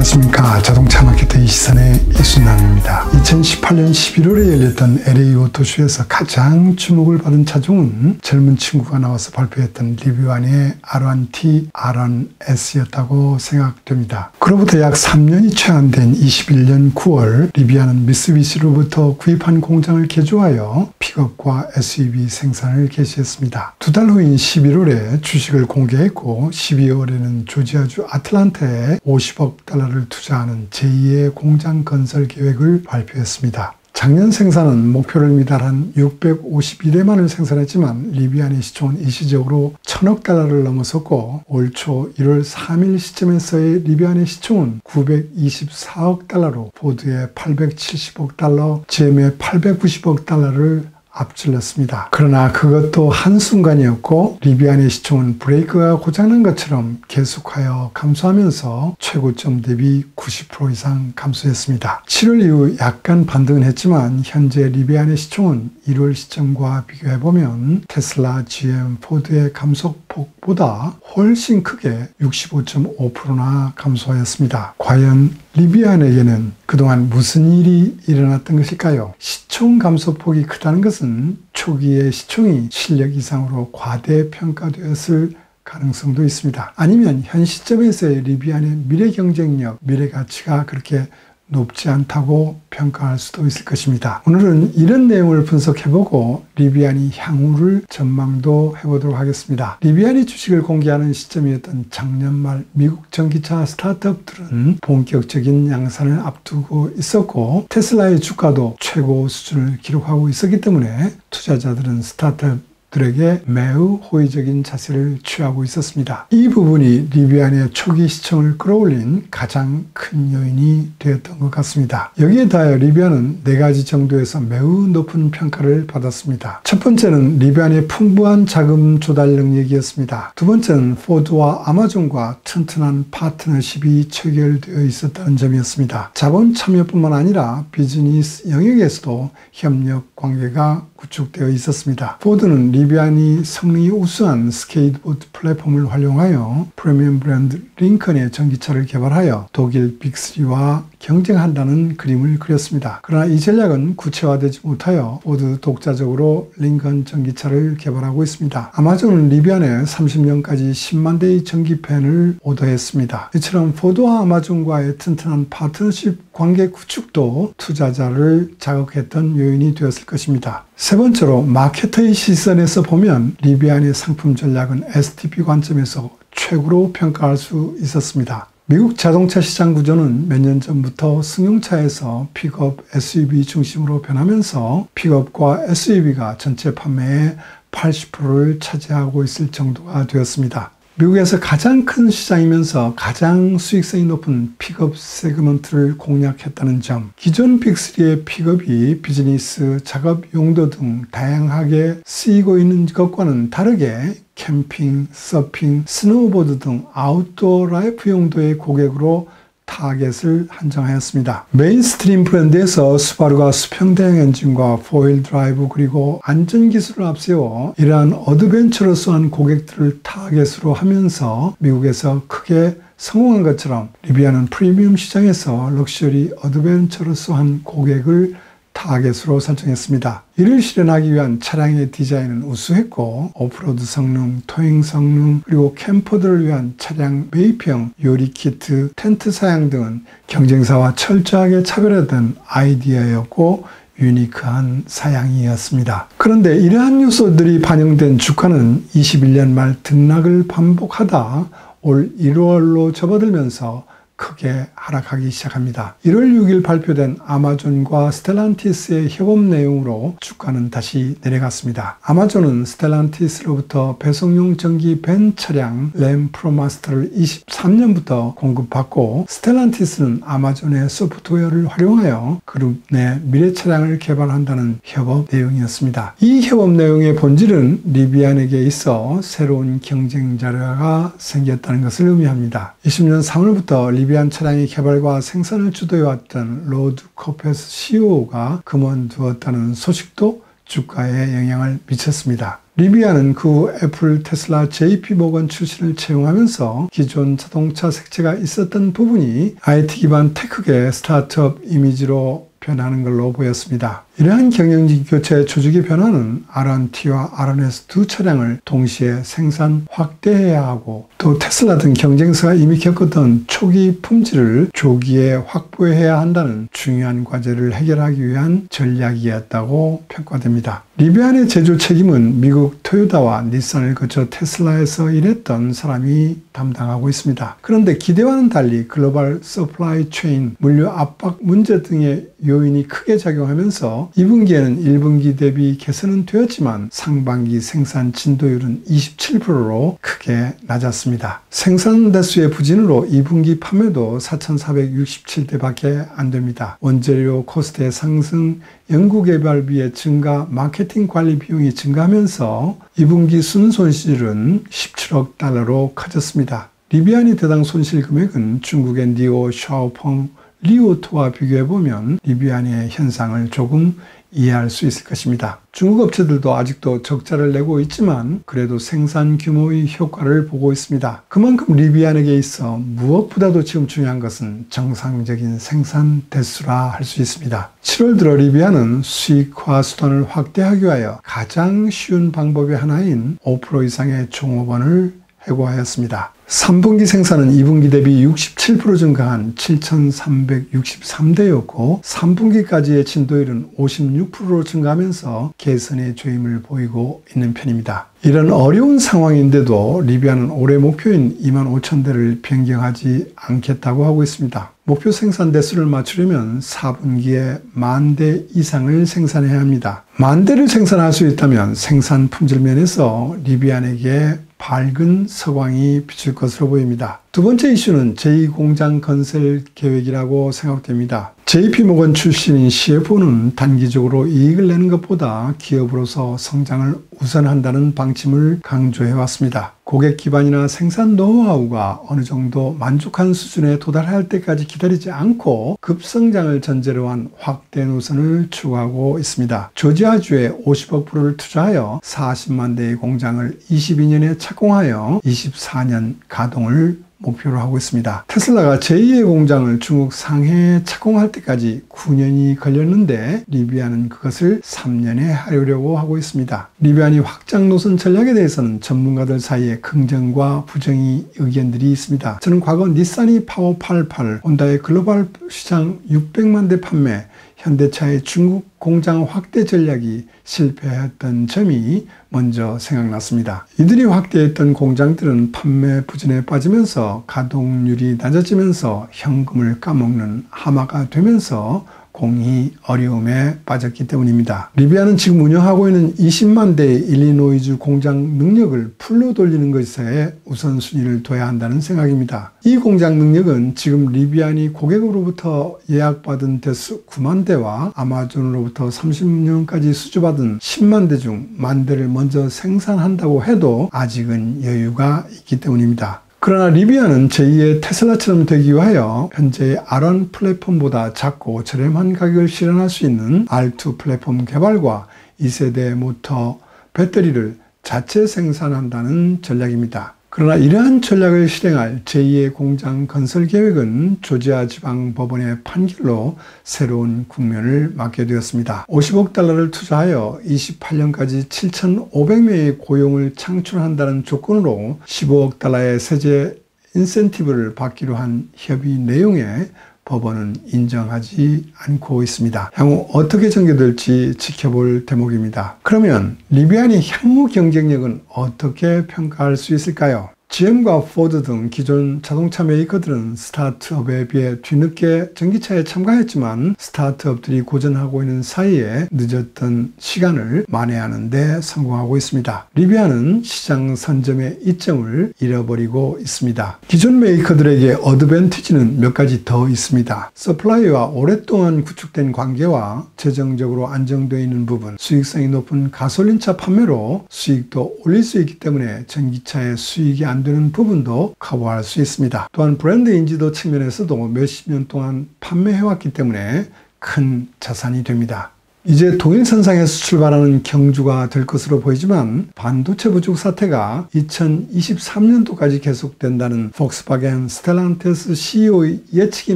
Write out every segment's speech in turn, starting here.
안녕하십니까. 자동차 마케터의 시선의 이순남입니다. 2018년 11월에 열렸던 LA 오토쇼에서 가장 주목을 받은 차종은 젊은 친구가 나와서 발표했던 리비안의 R1T, R1S였다고 생각됩니다. 그로부터 약 3년이 채 안 된 21년 9월 리비안은 미쓰비시로부터 구입한 공장을 개조하여 픽업과 SUV 생산을 개시했습니다. 두 달 후인 11월에 주식을 공개했고 12월에는 조지아주 아틀란타에 50억 달러를 투자하는 제2의 공장 건설 계획을 발표했습니다. 작년 생산은 목표를 미달한 651회만을 생산했지만 리비안의 시총은 일시적으로 1000억 달러를 넘어섰고 올 초 1월 3일 시점에서의 리비안의 시총은 924억 달러로 포드의 870억 달러, GM의 890억 달러를 앞질렀습니다. 그러나 그것도 한순간이었고 리비안의 시총은 브레이크가 고장난 것처럼 계속하여 감소하면서 최고점 대비 90% 이상 감소했습니다. 7월 이후 약간 반등은 했지만 현재 리비안의 시총은 1월 시점과 비교해보면 테슬라, GM, 포드의 감소폭보다 훨씬 크게 65.5%나 감소하였습니다. 과연 리비안에게는 그동안 무슨 일이 일어났던 것일까요? 시총 감소폭이 크다는 것은 초기의 시총이 실력 이상으로 과대평가되었을 가능성도 있습니다. 아니면 현 시점에서의 리비안의 미래 경쟁력, 미래 가치가 그렇게 높지 않다고 평가할 수도 있을 것입니다. 오늘은 이런 내용을 분석해보고 리비안이 향후를 전망도 해보도록 하겠습니다. 리비안이 주식을 공개하는 시점이었던 작년 말 미국 전기차 스타트업들은 본격적인 양산을 앞두고 있었고 테슬라의 주가도 최고 수준을 기록하고 있었기 때문에 투자자들은 스타트업들에게 매우 호의적인 자세를 취하고 있었습니다. 이 부분이 리비안의 초기 시총을 끌어올린 가장 큰 요인이 되었던 것 같습니다. 여기에 더하여 리비안은 4가지 정도에서 매우 높은 평가를 받았습니다. 첫 번째는 리비안의 풍부한 자금 조달 능력이었습니다. 두 번째는 포드와 아마존과 튼튼한 파트너십이 체결되어 있었다는 점이었습니다. 자본 참여뿐만 아니라 비즈니스 영역에서도 협력 관계가 구축되어 있었습니다. 포드는 리비안이 성능이 우수한 스케이트보드 플랫폼을 활용하여 프리미엄 브랜드 링컨의 전기차를 개발하여 독일 빅3와 경쟁한다는 그림을 그렸습니다. 그러나 이 전략은 구체화되지 못하여 포드 독자적으로 링컨 전기차를 개발하고 있습니다. 아마존은 리비안에 30년까지 10만 대의 전기팬을 오더했습니다. 이처럼 포드와 아마존과의 튼튼한 파트너십 관계 구축도 투자자를 자극했던 요인이 되었을 것입니다. 세 번째로 마케터의 시선에서 보면 리비안의 상품 전략은 STP 관점에서 최고로 평가할 수 있었습니다. 미국 자동차 시장 구조는 몇 년 전부터 승용차에서 픽업, SUV 중심으로 변하면서 픽업과 SUV가 전체 판매의 80%를 차지하고 있을 정도가 되었습니다. 미국에서 가장 큰 시장이면서 가장 수익성이 높은 픽업 세그먼트를 공략했다는 점, 기존 빅3의 픽업이 비즈니스, 작업 용도 등 다양하게 쓰이고 있는 것과는 다르게 캠핑, 서핑, 스노우보드 등 아웃도어 라이프 용도의 고객으로 타겟을 한정하였습니다. 메인스트림 브랜드에서 스바루가 수평대형 엔진과 4휠 드라이브 그리고 안전기술을 앞세워 이러한 어드벤처러스한 고객들을 타겟으로 하면서 미국에서 크게 성공한 것처럼 리비안은 프리미엄 시장에서 럭셔리 어드벤처러스한 고객을 타겟으로 설정했습니다. 이를 실현하기 위한 차량의 디자인은 우수했고 오프로드 성능, 토잉 성능, 그리고 캠퍼들을 위한 차량 매입형 요리 키트, 텐트 사양 등은 경쟁사와 철저하게 차별화된 아이디어였고 유니크한 사양이었습니다. 그런데 이러한 요소들이 반영된 주가는 21년 말 등락을 반복하다 올 1월로 접어들면서 크게 하락하기 시작합니다. 1월 6일 발표된 아마존과 스텔란티스의 협업 내용으로 주가는 다시 내려갔습니다. 아마존은 스텔란티스로부터 배송용 전기 밴 차량 램 프로마스터를 23년부터 공급받고 스텔란티스는 아마존의 소프트웨어를 활용하여 그룹 내 미래 차량을 개발한다는 협업 내용이었습니다. 이 협업 내용의 본질은 리비안에게 있어 새로운 경쟁자가 생겼다는 것을 의미합니다. 20년 3월부터 리비안 차량의 개발과 생산을 주도해왔던 로드 코페스 CEO가 그만두었다는 소식도 주가에 영향을 미쳤습니다. 리비안은 그 후 애플, 테슬라, JP모건 출신을 채용하면서 기존 자동차 색채가 있었던 부분이 IT 기반 테크계 스타트업 이미지로 변하는 걸로 보였습니다. 이러한 경영진 교체 조직의 변화는 R1T와 R1S 두 차량을 동시에 생산 확대해야 하고 또 테슬라 등 경쟁사가 이미 겪었던 초기 품질을 조기에 확보해야 한다는 중요한 과제를 해결하기 위한 전략이었다고 평가됩니다. 리비안의 제조 책임은 미국 토요타와 닛산을 거쳐 테슬라에서 일했던 사람이 담당하고 있습니다. 그런데 기대와는 달리 글로벌 서플라이 체인, 물류 압박 문제 등의 요인이 크게 작용하면서 2분기에는 1분기 대비 개선은 되었지만 상반기 생산 진도율은 27%로 크게 낮았습니다. 생산 대수의 부진으로 2분기 판매도 4,467대밖에 안 됩니다. 원재료 코스트의 상승, 연구개발비의 증가, 마케팅 관리 비용이 증가하면서 2분기 순손실은 17억 달러로 커졌습니다. 리비안이 대당 손실 금액은 중국의 니오, 샤오펑, 리오토와 비교해보면 리비안의 현상을 조금 이해할 수 있을 것입니다. 중국 업체들도 아직도 적자를 내고 있지만 그래도 생산 규모의 효과를 보고 있습니다. 그만큼 리비안에게 있어 무엇보다도 지금 중요한 것은 정상적인 생산 대수라 할 수 있습니다. 7월 들어 리비안은 수익화 수단을 확대하기 위하여 가장 쉬운 방법의 하나인 5% 이상의 종업원을 해고하였습니다. 3분기 생산은 2분기 대비 67% 증가한 7,363대였고 3분기까지의 진도율은 56%로 증가하면서 개선의 조짐을 보이고 있는 편입니다. 이런 어려운 상황인데도 리비안은 올해 목표인 25,000대를 변경하지 않겠다고 하고 있습니다. 목표 생산 대수를 맞추려면 4분기에 10,000대 이상을 생산해야 합니다. 10,000대를 생산할 수 있다면 생산 품질 면에서 리비안에게 밝은 서광이 비칠 것으로 보입니다. 두 번째 이슈는 제2공장 건설 계획이라고 생각됩니다. JP모건 출신인 CFO는 단기적으로 이익을 내는 것보다 기업으로서 성장을 우선한다는 방침을 강조해 왔습니다. 고객 기반이나 생산 노하우가 어느 정도 만족한 수준에 도달할 때까지 기다리지 않고 급성장을 전제로 한 확대 노선을 추구하고 있습니다. 조지아주에 50억 불을 투자하여 40만 대의 공장을 22년에 착공하여 24년 가동을 목표로 하고 있습니다. 테슬라가 제2의 공장을 중국 상해에 착공할 때까지 9년이 걸렸는데 리비안은 그것을 3년에 하려고 하고 있습니다. 리비안이 확장 노선 전략에 대해서는 전문가들 사이에 긍정과 부정의 의견들이 있습니다. 저는 과거 닛산이 파워 88, 혼다의 글로벌 시장 600만 대 판매, 현대차의 중국 공장 확대 전략이 실패했던 점이 먼저 생각났습니다. 이들이 확대했던 공장들은 판매 부진에 빠지면서 가동률이 낮아지면서 현금을 까먹는 하마가 되면서 공히 어려움에 빠졌기 때문입니다. 리비안은 지금 운영하고 있는 20만 대의 일리노이주 공장 능력을 풀로 돌리는 것에 우선순위를 둬야 한다는 생각입니다. 이 공장 능력은 지금 리비안이 고객으로부터 예약받은 대수 9만 대와 아마존으로부터 30년까지 수주받은 10만 대 중 1만 대를 먼저 생산한다고 해도 아직은 여유가 있기 때문입니다. 그러나 리비안은 제2의 테슬라처럼 되기 위하여 현재의 R1 플랫폼보다 작고 저렴한 가격을 실현할 수 있는 R2 플랫폼 개발과 2세대 모터, 배터리를 자체 생산한다는 전략입니다. 그러나 이러한 전략을 실행할 제2의 공장 건설 계획은 조지아 지방 법원의 판결로 새로운 국면을 맞게 되었습니다. 50억 달러를 투자하여 28년까지 7,500명의 고용을 창출한다는 조건으로 15억 달러의 세제 인센티브를 받기로 한 협의 내용에 법원은 인정하지 않고 있습니다. 향후 어떻게 전개될지 지켜볼 대목입니다. 그러면 리비안의 향후 경쟁력은 어떻게 평가할 수 있을까요? GM과 포드 등 기존 자동차 메이커들은 스타트업에 비해 뒤늦게 전기차에 참가했지만 스타트업들이 고전하고 있는 사이에 늦었던 시간을 만회하는 데 성공하고 있습니다. 리비안은 시장 선점의 이점을 잃어버리고 있습니다. 기존 메이커들에게 어드밴티지는 몇 가지 더 있습니다. 서플라이와 오랫동안 구축된 관계와 재정적으로 안정되어 있는 부분, 수익성이 높은 가솔린차 판매로 수익도 올릴 수 있기 때문에 전기차의 수익이 안 되는 부분도 커버할 수 있습니다. 또한 브랜드 인지도 측면에서도 몇십 년 동안 판매해왔기 때문에 큰 자산이 됩니다. 이제 동일선상에서 출발하는 경주가 될 것으로 보이지만 반도체 부족 사태가 2023년도까지 계속된다는 폭스바겐 스텔란티스 CEO의 예측이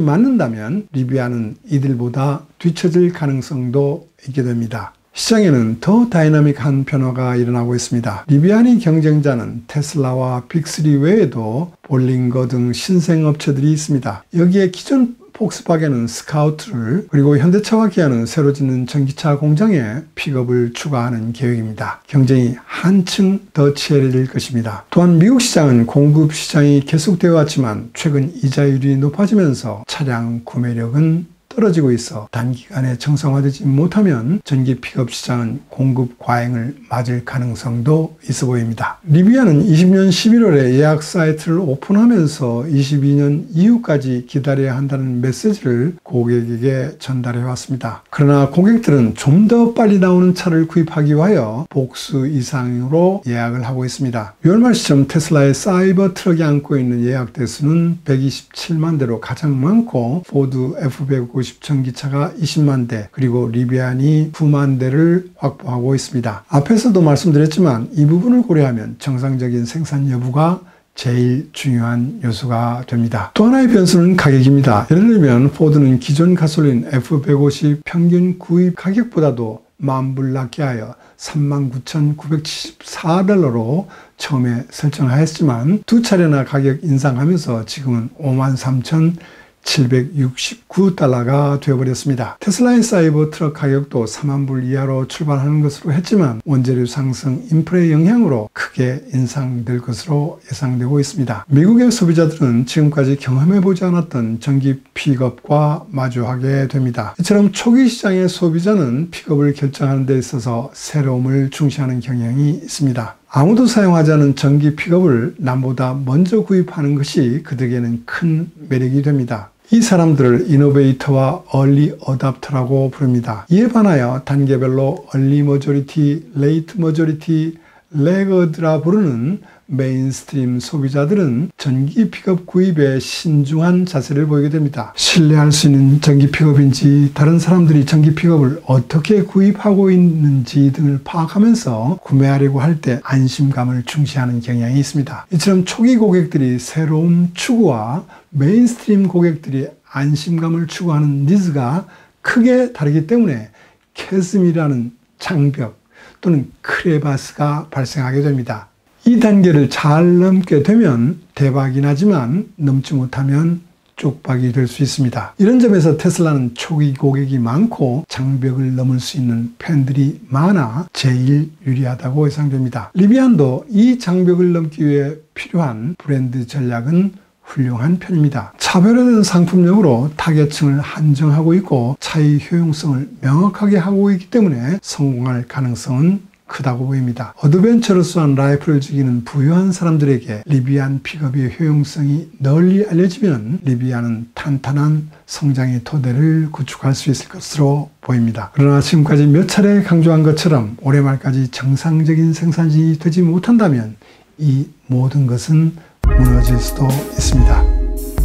맞는다면 리비안은 이들보다 뒤처질 가능성도 있게 됩니다. 시장에는 더 다이나믹한 변화가 일어나고 있습니다. 리비안의 경쟁자는 테슬라와 빅3 외에도 볼링거 등 신생업체들이 있습니다. 여기에 기존 폭스바겐은 스카우트를, 그리고 현대차와 기아는 새로 짓는 전기차 공장에 픽업을 추가하는 계획입니다. 경쟁이 한층 더 치열해질 것입니다. 또한 미국 시장은 공급 시장이 계속되어 왔지만 최근 이자율이 높아지면서 차량 구매력은 떨어지고 있어 단기간에 정상화되지 못하면 전기 픽업 시장은 공급 과잉을 맞을 가능성도 있어 보입니다. 리비안은 20년 11월에 예약 사이트를 오픈하면서 22년 이후까지 기다려야 한다는 메시지를 고객에게 전달해 왔습니다. 그러나 고객들은 좀 더 빨리 나오는 차를 구입하기 위하여 복수 이상으로 예약을 하고 있습니다. 6월 말 시점 테슬라의 사이버 트럭이 안고 있는 예약 대수는 127만 대로 가장 많고, 포드 F150 전기차가 20만 대, 그리고 리비안이 9만 대를 확보하고 있습니다. 앞에서도 말씀드렸지만 이 부분을 고려하면 정상적인 생산 여부가 제일 중요한 요소가 됩니다. 또 하나의 변수는 가격입니다. 예를 들면 포드는 기존 가솔린 F150 평균 구입 가격보다도 $10,000 낮게 하여 39,974달러로 처음에 설정하였지만 두 차례나 가격 인상하면서 지금은 53,769달러가 되어버렸습니다. 테슬라의 사이버 트럭 가격도 4만 불 이하로 출발하는 것으로 했지만 원재료 상승, 인플레 영향으로 크게 인상될 것으로 예상되고 있습니다. 미국의 소비자들은 지금까지 경험해보지 않았던 전기 픽업과 마주하게 됩니다. 이처럼 초기 시장의 소비자는 픽업을 결정하는 데 있어서 새로움을 중시하는 경향이 있습니다. 아무도 사용하지 않은 전기 픽업을 남보다 먼저 구입하는 것이 그들에게는 큰 매력이 됩니다. 이 사람들을 이노베이터와 얼리 어답터라고 부릅니다. 이에 반하여 단계별로 얼리 머저리티, 레이트 머저리티, 레거드라 부르는 메인스트림 소비자들은 전기 픽업 구입에 신중한 자세를 보이게 됩니다. 신뢰할 수 있는 전기 픽업인지, 다른 사람들이 전기 픽업을 어떻게 구입하고 있는지 등을 파악하면서 구매하려고 할 때 안심감을 중시하는 경향이 있습니다. 이처럼 초기 고객들이 새로운 추구와 메인스트림 고객들이 안심감을 추구하는 니즈가 크게 다르기 때문에 캐즘이라는 장벽 또는 크레바스가 발생하게 됩니다. 이 단계를 잘 넘게 되면 대박이 나지만 넘지 못하면 쪽박이 될 수 있습니다. 이런 점에서 테슬라는 초기 고객이 많고 장벽을 넘을 수 있는 팬들이 많아 제일 유리하다고 예상됩니다. 리비안도 이 장벽을 넘기 위해 필요한 브랜드 전략은 훌륭한 편입니다. 차별화된 상품력으로 타겟층을 한정하고 있고 차의 효용성을 명확하게 하고 있기 때문에 성공할 가능성은 크다고 보입니다. 어드벤처러스한 라이프를 즐기는 부유한 사람들에게 리비안 픽업의 효용성이 널리 알려지면 리비안은 탄탄한 성장의 토대를 구축할 수 있을 것으로 보입니다. 그러나 지금까지 몇 차례 강조한 것처럼 올해 말까지 정상적인 생산이 되지 못한다면 이 모든 것은 무너질 수도 있습니다.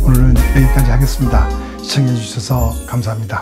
오늘은 여기까지 하겠습니다. 시청해 주셔서 감사합니다.